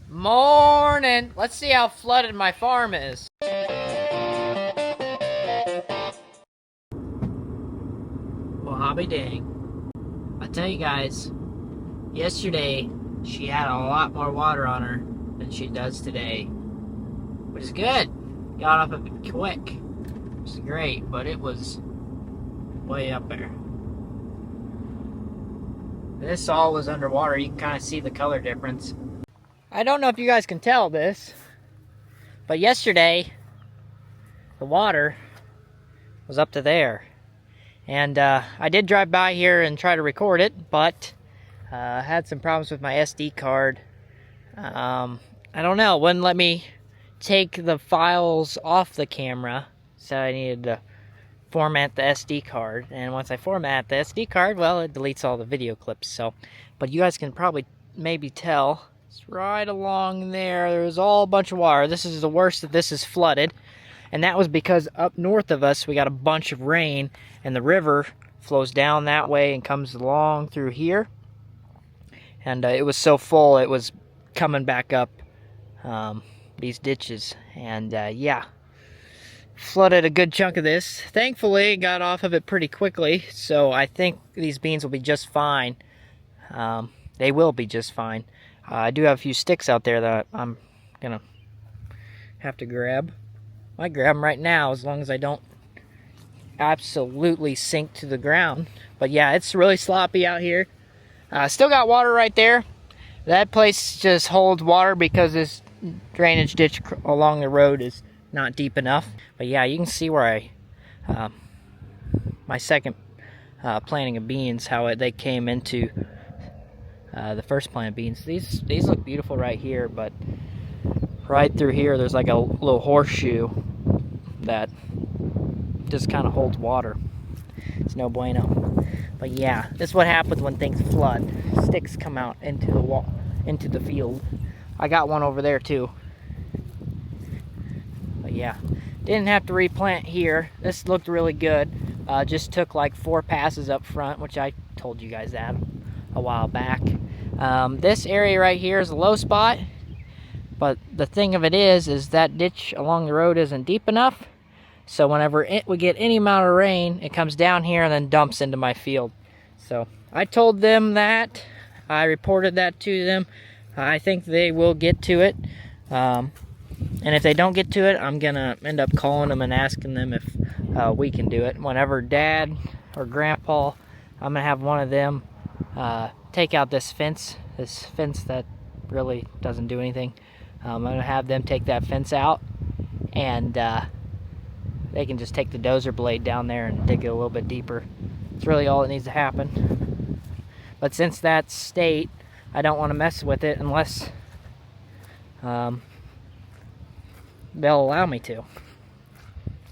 Morning! Let's see how flooded my farm is. Well, hobby dang. I tell you guys, yesterday she had a lot more water on her than she does today, which is good. Got off of it quick, which is great, but it was way up there. This all was underwater. You can kind of see the color difference. I don't know if you guys can tell this, but yesterday the water was up to there. And I did drive by here and try to record it, but had some problems with my SD card. I don't know, it wouldn't let me take the files off the camera, so I needed to format the SD card. And once I format the SD card, well, it deletes all the video clips. So, but you guys can probably maybe tell, it's right along there. There's all a bunch of water. This is the worst that this is flooded. And that was because up north of us, we got a bunch of rain, and the river flows down that way and comes along through here. And it was so full, it was coming back up these ditches. And yeah, flooded a good chunk of this. Thankfully, got off of it pretty quickly, so I think these beans will be just fine. They will be just fine. I do have a few sticks out there that I'm gonna have to grab. I might grab them right now as long as I don't absolutely sink to the ground. But yeah, it's really sloppy out here. Still got water right there. That place just holds water because this drainage ditch along the road is not deep enough. But yeah, you can see where my second planting of beans, how they came into the first plant of beans. These look beautiful right here, but right through here there's like a little horseshoe that just kind of holds water. It's no bueno. But yeah, this is what happens when things flood. Sticks come out into the field. I got one over there too. But yeah, didn't have to replant here. This looked really good. Just took like 4 passes up front, which I told you guys that a while back. This area right here is a low spot. But the thing of it is that ditch along the road isn't deep enough. So whenever we get any amount of rain, it comes down here and then dumps into my field. So I told them that. I reported that to them. I think they will get to it. And if they don't get to it, I'm going to end up calling them and asking them if we can do it. Whenever Dad or Grandpa, I'm going to have one of them take out this fence that really doesn't do anything. I'm going to have them take that fence out, and they can just take the dozer blade down there and dig it a little bit deeper. It's really all that needs to happen. But since that's state, I don't want to mess with it unless they'll allow me to,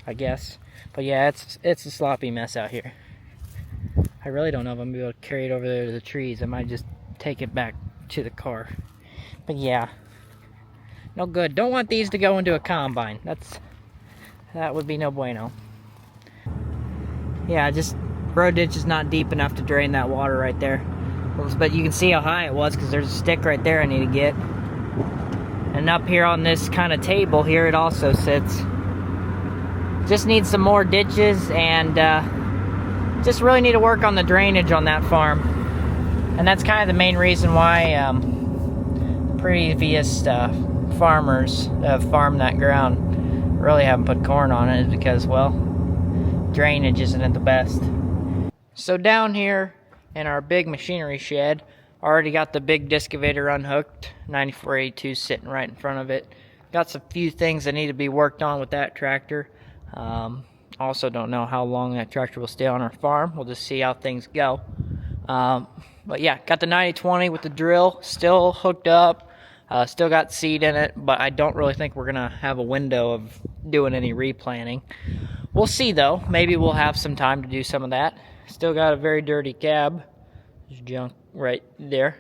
I guess. But yeah, it's a sloppy mess out here. I really don't know if I'm going to be able to carry it over there to the trees. I might just take it back to the car. But yeah, no good. Don't want these to go into a combine. That would be no bueno. Yeah, just road ditch is not deep enough to drain that water right there. But you can see how high it was because there's a stick right there I need to get. And up here on this kind of table here, it also sits. Just need some more ditches, and just really need to work on the drainage on that farm. And that's kind of the main reason why previous farmers that have farmed that ground really haven't put corn on it, is because, well, drainage isn't the best. So down here in our big machinery shed, already got the big discavator unhooked. 9482 sitting right in front of it. Got some few things that need to be worked on with that tractor. Also don't know how long that tractor will stay on our farm. We'll just see how things go. But yeah, got the 9020 with the drill still hooked up. Still got seed in it, but I don't really think we're gonna have a window of doing any replanting. We'll see though. Maybe we'll have some time to do some of that. Still got a very dirty cab. There's junk right there.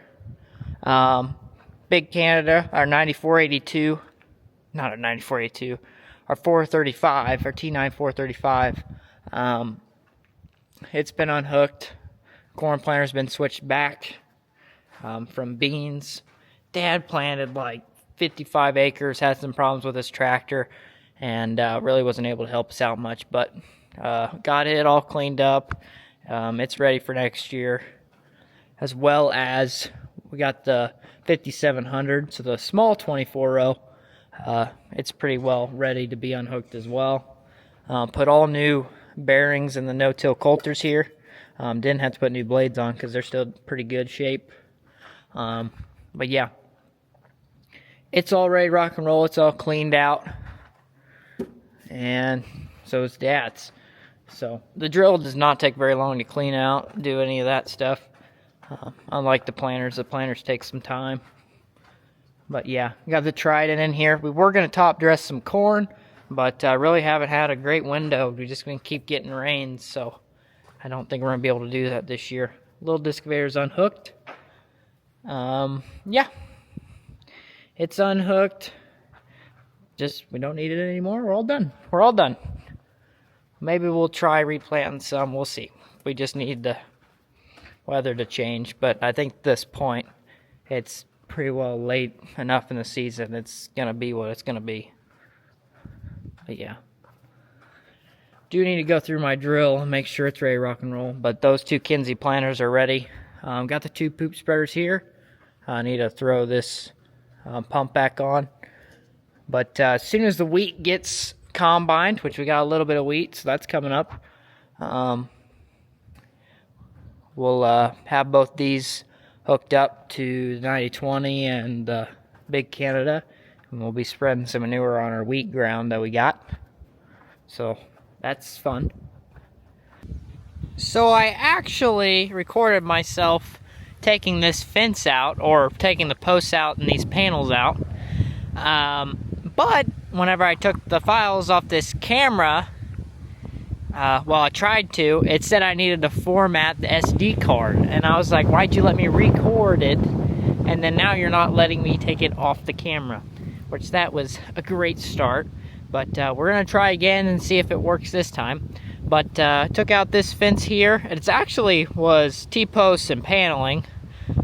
Big Canada, our 9482, not a 9482, our 435, our T9 435. It's been unhooked. Corn planter's been switched back from beans. Dad planted like 55 acres, had some problems with his tractor, and really wasn't able to help us out much, but got it all cleaned up. It's ready for next year, as well as we got the 5700, so the small 24 row. It's pretty well ready to be unhooked as well. Put all new bearings in the no-till coulters here. Didn't have to put new blades on because they're still pretty good shape. But yeah, it's all ready to rock and roll. It's all cleaned out, and so is Dad's. So the drill does not take very long to clean out, do any of that stuff. Unlike the planters take some time. But yeah, got the Trident in here. We were going to top dress some corn, but really haven't had a great window. We're just going to keep getting rain, so I don't think we're going to be able to do that this year. Little disc conveyor's unhooked. Yeah, it's unhooked. Just, we don't need it anymore. We're all done. We're all done. Maybe we'll try replanting some. We'll see. We just need the weather to change. But I think at this point, it's pretty well late enough in the season. It's going to be what it's going to be. But yeah. Do need to go through my drill and make sure it's ready to rock and roll. But those two Kinsey planters are ready. Got the two poop spreaders here. I need to throw this pump back on. But as soon as the wheat gets combined, which we got a little bit of wheat, so that's coming up, we'll have both these hooked up to the 90-20 and the Big Canada, and we'll be spreading some manure on our wheat ground that we got. So that's fun. So I actually recorded myself taking this fence out, or taking the posts out and these panels out. But whenever I took the files off this camera, well, I tried to, it said I needed to format the SD card. And I was like, why'd you let me record it? And then now you're not letting me take it off the camera. Which that was a great start. But we're going to try again and see if it works this time. But took out this fence here. It actually was T-posts and paneling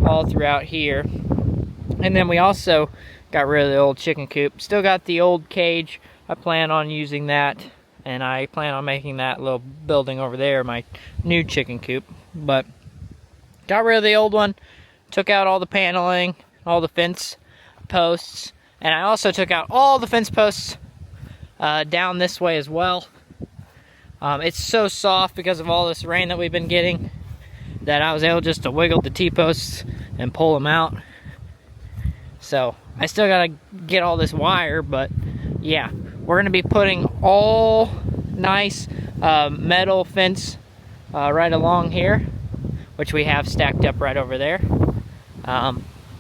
all throughout here. And then we also got rid of the old chicken coop. Still got the old cage. I plan on using that. And I plan on making that little building over there my new chicken coop. But got rid of the old one. Took out all the paneling, all the fence posts. And I also took out all the fence posts down this way as well. It's so soft because of all this rain that we've been getting that I was able just to wiggle the T-posts and pull them out. So I still gotta get all this wire, but yeah, we're gonna be putting all nice metal fence right along here, which we have stacked up right over there.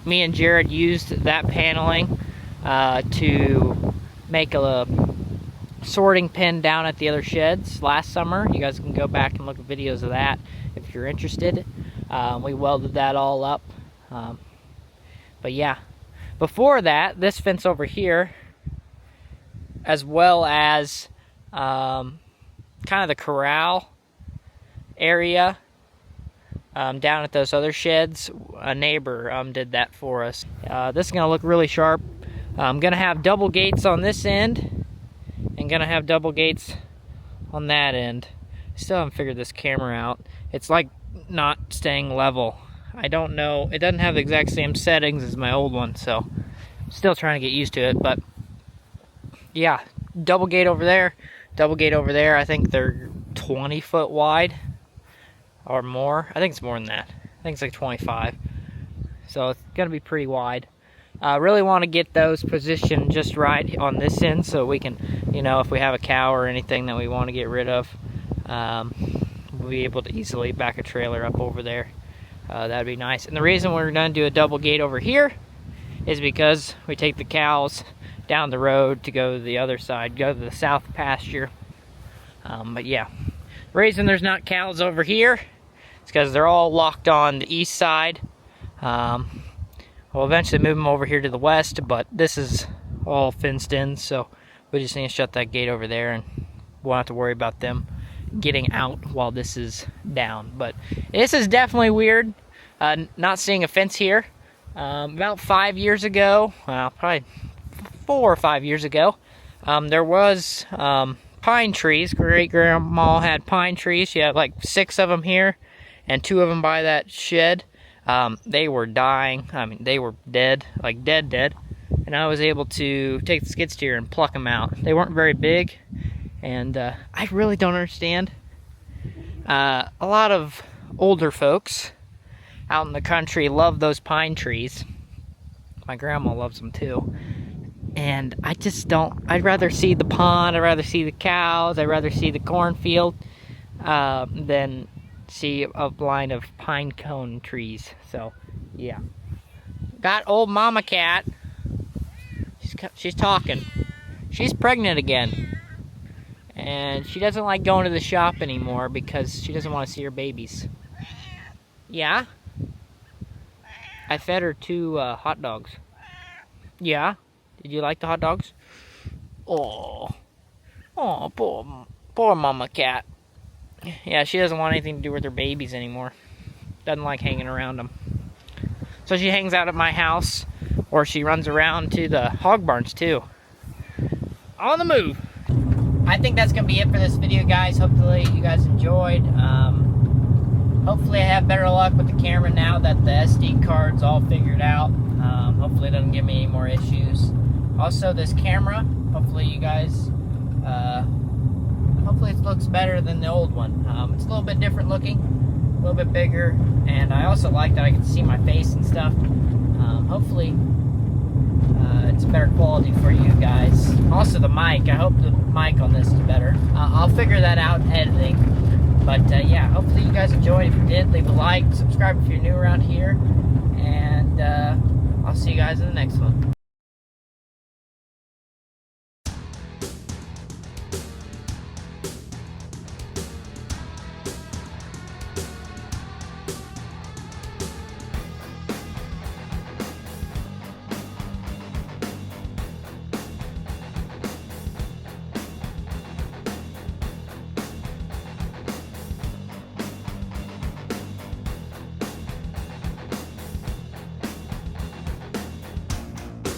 Me and Jared used that paneling to make a sorting pen down at the other sheds last summer. You guys can go back and look at videos of that if you're interested. We welded that all up. But yeah, before that, this fence over here, as well as kind of the corral area down at those other sheds, a neighbor did that for us. This is going to look really sharp. I'm going to have double gates on this end and gonna have double gates on that end. Still haven't figured this camera out. It's like not staying level. I don't know, it doesn't have the exact same settings as my old one, so I'm still trying to get used to it. But yeah, double gate over there, double gate over there. I think they're 20 foot wide or more. I think it's more than that. I think it's like 25, so it's gonna be pretty wide. I really want to get those positioned just right on this end so we can, you know, if we have a cow or anything that we want to get rid of, we'll be able to easily back a trailer up over there. That'd be nice. And the reason we're going to do a double gate over here is because we take the cows down the road to go to the other side, go to the south pasture. But yeah, the reason there's not cows over here is because they're all locked on the east side. We'll eventually move them over here to the west, but this is all fenced in, so we just need to shut that gate over there and won't have to worry about them getting out while this is down. But this is definitely weird, not seeing a fence here. About 5 years ago, well, probably 4 or 5 years ago, there was pine trees. Great-grandma had pine trees. She had like 6 of them here and 2 of them by that shed. They were dying. I mean, they were dead, like dead. And I was able to take the skid steer and pluck them out. They weren't very big, and I really don't understand. A lot of older folks out in the country love those pine trees. My grandma loves them too. And I just don't. I'd rather see the pond, I'd rather see the cows, I'd rather see the cornfield than see a line of pine cone trees. So, yeah. Got old mama cat. She's talking. She's pregnant again. And she doesn't like going to the shop anymore because she doesn't want to see her babies. Yeah? I fed her 2 hot dogs. Yeah? Did you like the hot dogs? Oh, poor mama cat. Yeah, she doesn't want anything to do with her babies anymore. Doesn't like hanging around them. So she hangs out at my house, or she runs around to the hog barns too. On the move. I think that's going to be it for this video, guys. Hopefully you guys enjoyed. Hopefully I have better luck with the camera now that the SD card's all figured out. Hopefully it doesn't give me any more issues. Also, this camera, hopefully you guys, hopefully it looks better than the old one. It's a little bit different looking, a little bit bigger, and I also like that I can see my face and stuff. Hopefully it's better quality for you guys. Also the mic, I hope the mic on this is better. I'll figure that out in editing. But yeah, hopefully you guys enjoyed. If you did, leave a like, subscribe if you're new around here, and I'll see you guys in the next one.